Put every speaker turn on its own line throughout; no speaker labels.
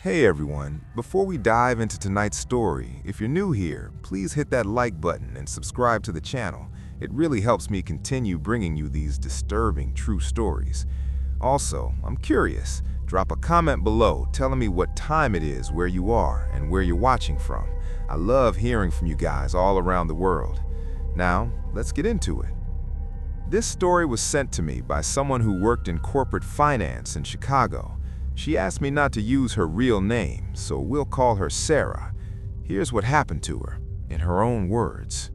Hey everyone, before we dive into tonight's story, if you're new here, please hit that like button and subscribe to the channel. It really helps me continue bringing you these disturbing true stories. Also, I'm curious, drop a comment below telling me what time it is where you are and where you're watching from. I love hearing from you guys all around the world. Now, let's get into it. This story was sent to me by someone who worked in corporate finance in Chicago. She asked me not to use her real name, so we'll call her Sarah. Here's what happened to her, in her own words.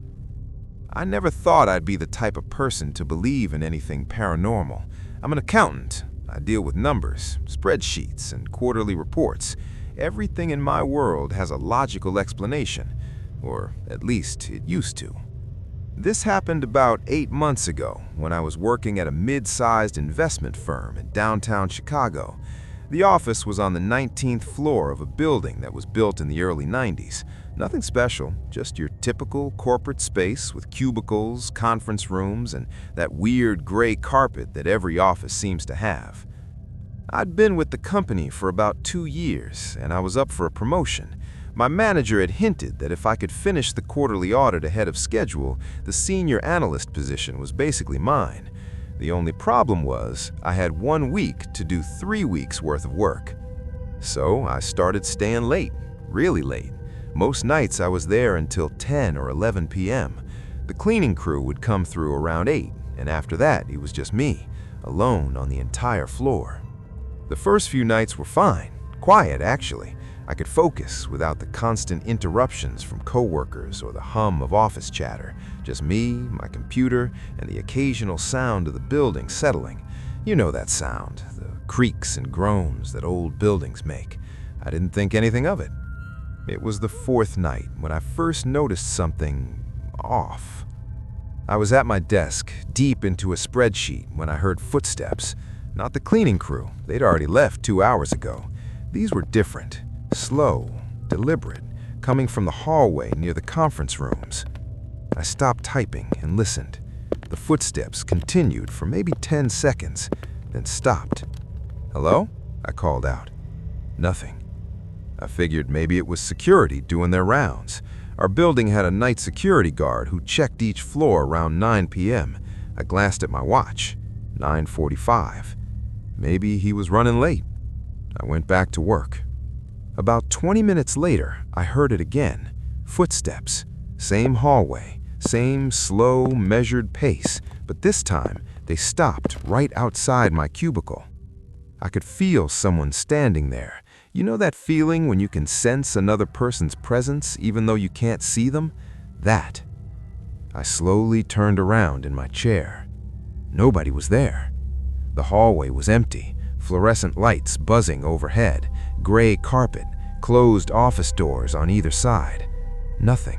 I never thought I'd be the type of person to believe in anything paranormal. I'm an accountant. I deal with numbers, spreadsheets, and quarterly reports. Everything in my world has a logical explanation, or at least it used to. This happened about 8 months ago when I was working at a mid-sized investment firm in downtown Chicago. The office was on the 19th floor of a building that was built in the early 90s. Nothing special, just your typical corporate space with cubicles, conference rooms, and that weird gray carpet that every office seems to have. I'd been with the company for about 2 years, and I was up for a promotion. My manager had hinted that if I could finish the quarterly audit ahead of schedule, the senior analyst position was basically mine. The only problem was I had 1 week to do 3 weeks worth of work. So I started staying late, really late. Most nights I was there until 10 or 11 p.m. The cleaning crew would come through around 8, and after that it was just me, alone on the entire floor. The first few nights were fine, quiet actually. I could focus without the constant interruptions from coworkers or the hum of office chatter. Just me, my computer, and the occasional sound of the building settling. You know that sound, the creaks and groans that old buildings make. I didn't think anything of it. It was the 4th night when I first noticed something off. I was at my desk, deep into a spreadsheet, when I heard footsteps. Not the cleaning crew. They'd already left 2 hours ago. These were different. Slow, deliberate, coming from the hallway near the conference rooms. I stopped typing and listened. The footsteps continued for maybe 10 seconds, then stopped. "Hello?" I called out. Nothing. I figured maybe it was security doing their rounds. Our building had a night security guard who checked each floor around 9 p.m. I glanced at my watch. 9:45. Maybe he was running late. I went back to work. About 20 minutes later, I heard it again. Footsteps. Same hallway. Same slow, measured pace. But this time, they stopped right outside my cubicle. I could feel someone standing there. You know that feeling when you can sense another person's presence even though you can't see them? That. I slowly turned around in my chair. Nobody was there. The hallway was empty. Fluorescent lights buzzing overhead, gray carpet, closed office doors on either side. Nothing.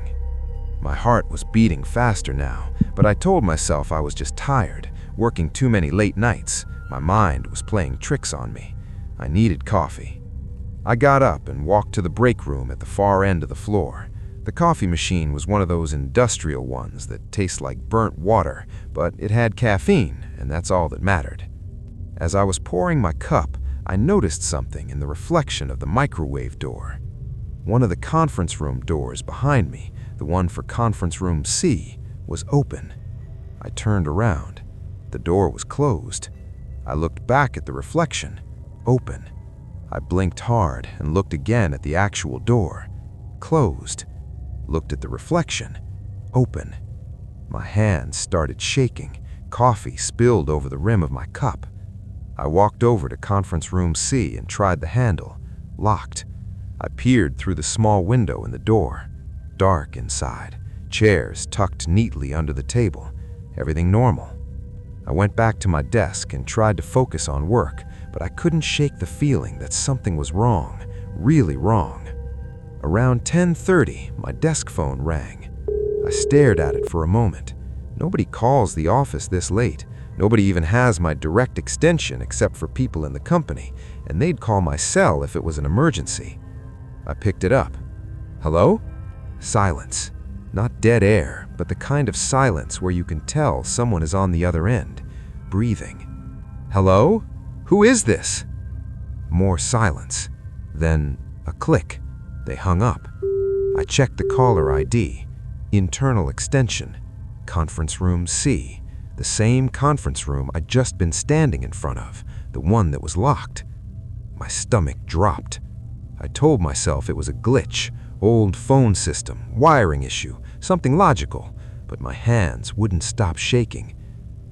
My heart was beating faster now, but I told myself I was just tired, working too many late nights. My mind was playing tricks on me. I needed coffee. I got up and walked to the break room at the far end of the floor. The coffee machine was one of those industrial ones that taste like burnt water, but it had caffeine, and that's all that mattered. As I was pouring my cup, I noticed something in the reflection of the microwave door. One of the conference room doors behind me, the one for conference room C, was open. I turned around. The door was closed. I looked back at the reflection. Open. I blinked hard and looked again at the actual door. Closed. Looked at the reflection. Open. My hands started shaking. Coffee spilled over the rim of my cup. I walked over to conference room C and tried the handle. Locked. I peered through the small window in the door. Dark inside. Chairs tucked neatly under the table. Everything normal. I went back to my desk and tried to focus on work, but I couldn't shake the feeling that something was wrong, really wrong. Around 10:30, my desk phone rang. I stared at it for a moment. Nobody calls the office this late. Nobody even has my direct extension except for people in the company, and they'd call my cell if it was an emergency. I picked it up. "Hello?" Silence. Not dead air, but the kind of silence where you can tell someone is on the other end, breathing. "Hello? Who is this?" More silence. Then a click. They hung up. I checked the caller ID. Internal extension. Conference room C. The same conference room I'd just been standing in front of, the one that was locked. My stomach dropped. I told myself it was a glitch, old phone system, wiring issue, something logical, but my hands wouldn't stop shaking.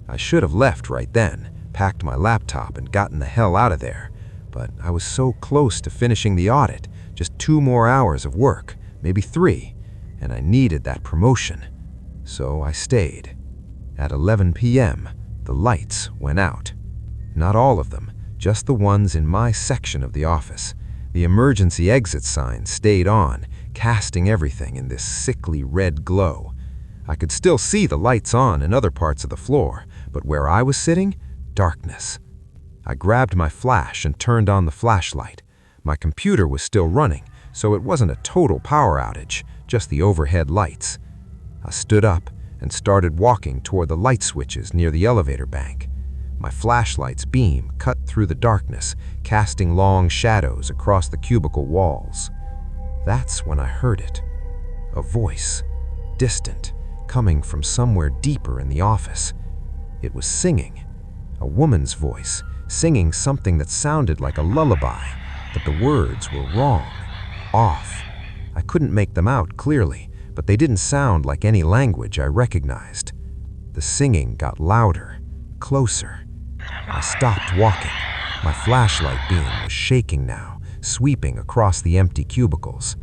I should have left right then, packed my laptop and gotten the hell out of there, but I was so close to finishing the audit, just 2 more hours of work, maybe 3, and I needed that promotion. So I stayed. At 11 p.m., the lights went out. Not all of them, just the ones in my section of the office. The emergency exit sign stayed on, casting everything in this sickly red glow. I could still see the lights on in other parts of the floor, but where I was sitting, darkness. I grabbed my flash and turned on the flashlight. My computer was still running, so it wasn't a total power outage, just the overhead lights. I stood up and started walking toward the light switches near the elevator bank. My flashlight's beam cut through the darkness, casting long shadows across the cubicle walls. That's when I heard it. A voice, distant, coming from somewhere deeper in the office. It was singing. A woman's voice, singing something that sounded like a lullaby, but the words were wrong, off. I couldn't make them out clearly, but they didn't sound like any language I recognized. The singing got louder, closer. I stopped walking. My flashlight beam was shaking now, sweeping across the empty cubicles.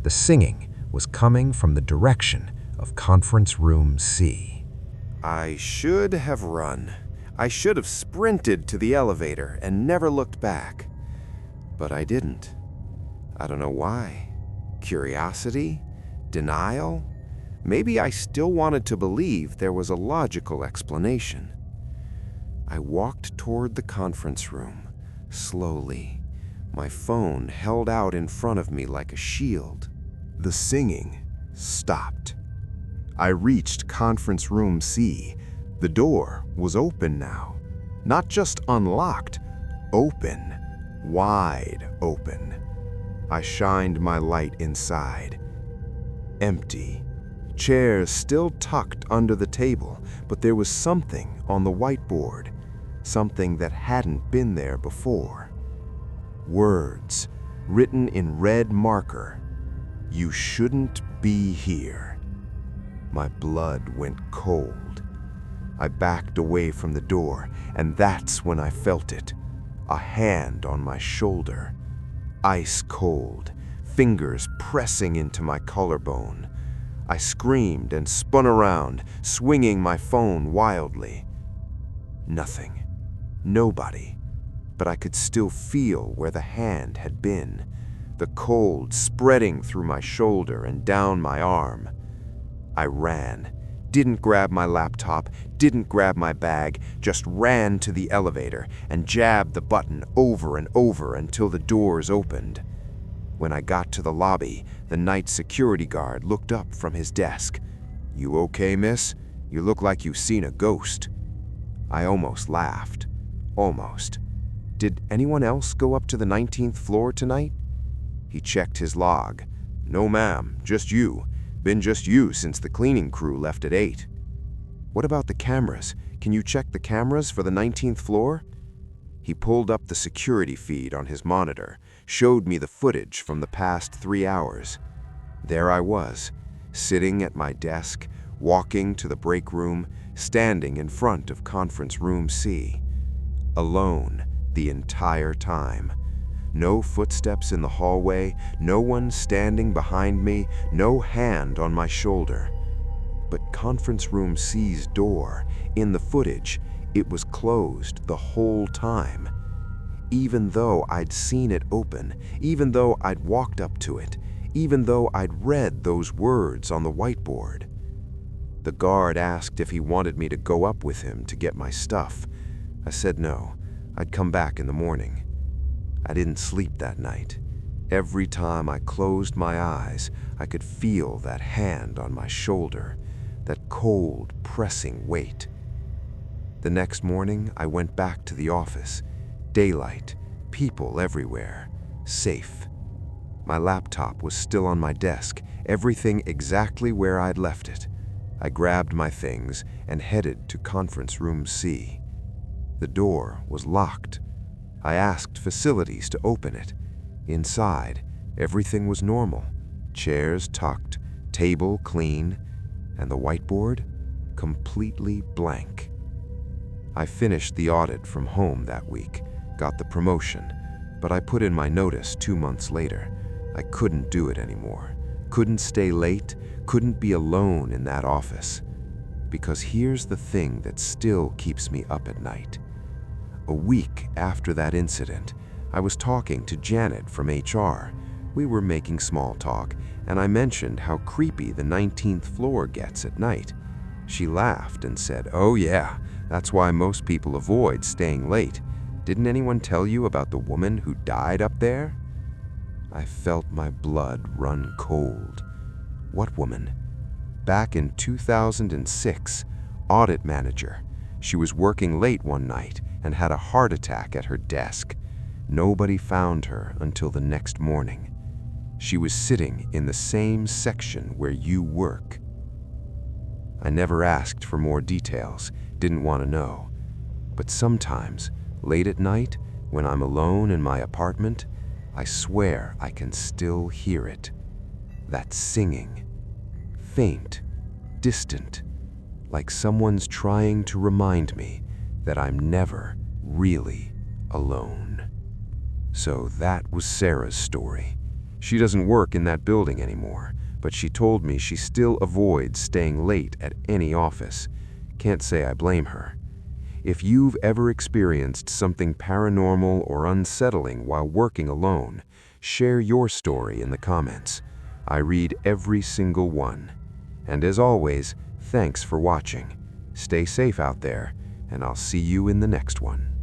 The singing was coming from the direction of Conference Room C.
I should have run. I should have sprinted to the elevator and never looked back. But I didn't. I don't know why. Curiosity? Denial? Maybe I still wanted to believe there was a logical explanation. I walked toward the conference room, slowly, my phone held out in front of me like a shield. The singing stopped. I reached Conference Room C. The door was open now. Not just unlocked, open, wide open. I shined my light inside. Empty. Chairs still tucked under the table, but there was something on the whiteboard, something that hadn't been there before. Words, written in red marker. You shouldn't be here. My blood went cold. I backed away from the door, and that's when I felt it. A hand on my shoulder. Ice cold, fingers pressing into my collarbone. I screamed and spun around, swinging my phone wildly. Nothing. Nobody. But I could still feel where the hand had been, the cold spreading through my shoulder and down my arm. I ran, didn't grab my laptop, didn't grab my bag, just ran to the elevator and jabbed the button over and over until the doors opened. When I got to the lobby, the night security guard looked up from his desk. "You okay, miss? You look like you've seen a ghost." I almost laughed. Almost. "Did anyone else go up to the 19th floor tonight?" He checked his log. "No, ma'am, just you. Been just you since the cleaning crew left at 8. "What about the cameras? Can you check the cameras for the 19th floor?" He pulled up the security feed on his monitor, showed me the footage from the past 3 hours. There I was, sitting at my desk, walking to the break room, standing in front of Conference Room C. Alone the entire time. No footsteps in the hallway, no one standing behind me, no hand on my shoulder. But Conference Room C's door, in the footage, it was closed the whole time. Even though I'd seen it open, even though I'd walked up to it, even though I'd read those words on the whiteboard. The guard asked if he wanted me to go up with him to get my stuff. I said no, I'd come back in the morning. I didn't sleep that night. Every time I closed my eyes, I could feel that hand on my shoulder, that cold, pressing weight. The next morning, I went back to the office. Daylight, people everywhere. safe. My laptop was still on my desk, everything exactly where I'd left it. I grabbed my things and headed to conference room C. The door was locked. I asked facilities to open it. Inside, everything was normal. Chairs tucked, table clean, and the whiteboard completely blank. I finished the audit from home that week, got the promotion, but I put in my notice 2 months later. I couldn't do it anymore. Couldn't stay late, couldn't be alone in that office. Because here's the thing that still keeps me up at night. A week after that incident, I was talking to Janet from HR. We were making small talk, and I mentioned how creepy the 19th floor gets at night. She laughed and said, "Oh yeah, that's why most people avoid staying late. Didn't anyone tell you about the woman who died up there?" I felt my blood run cold. What woman? Back in 2006, audit manager. She was working late one night and had a heart attack at her desk. Nobody found her until the next morning. She was sitting in the same section where you work. I never asked for more details, didn't want to know. But sometimes, late at night, when I'm alone in my apartment, I swear I can still hear it. That singing. Faint, distant, like someone's trying to remind me that I'm never really alone. So that was Sarah's story. She doesn't work in that building anymore, but she told me she still avoids staying late at any office. Can't say I blame her. If you've ever experienced something paranormal or unsettling while working alone, share your story in the comments. I read every single one. And as always, thanks for watching. Stay safe out there, and I'll see you in the next one.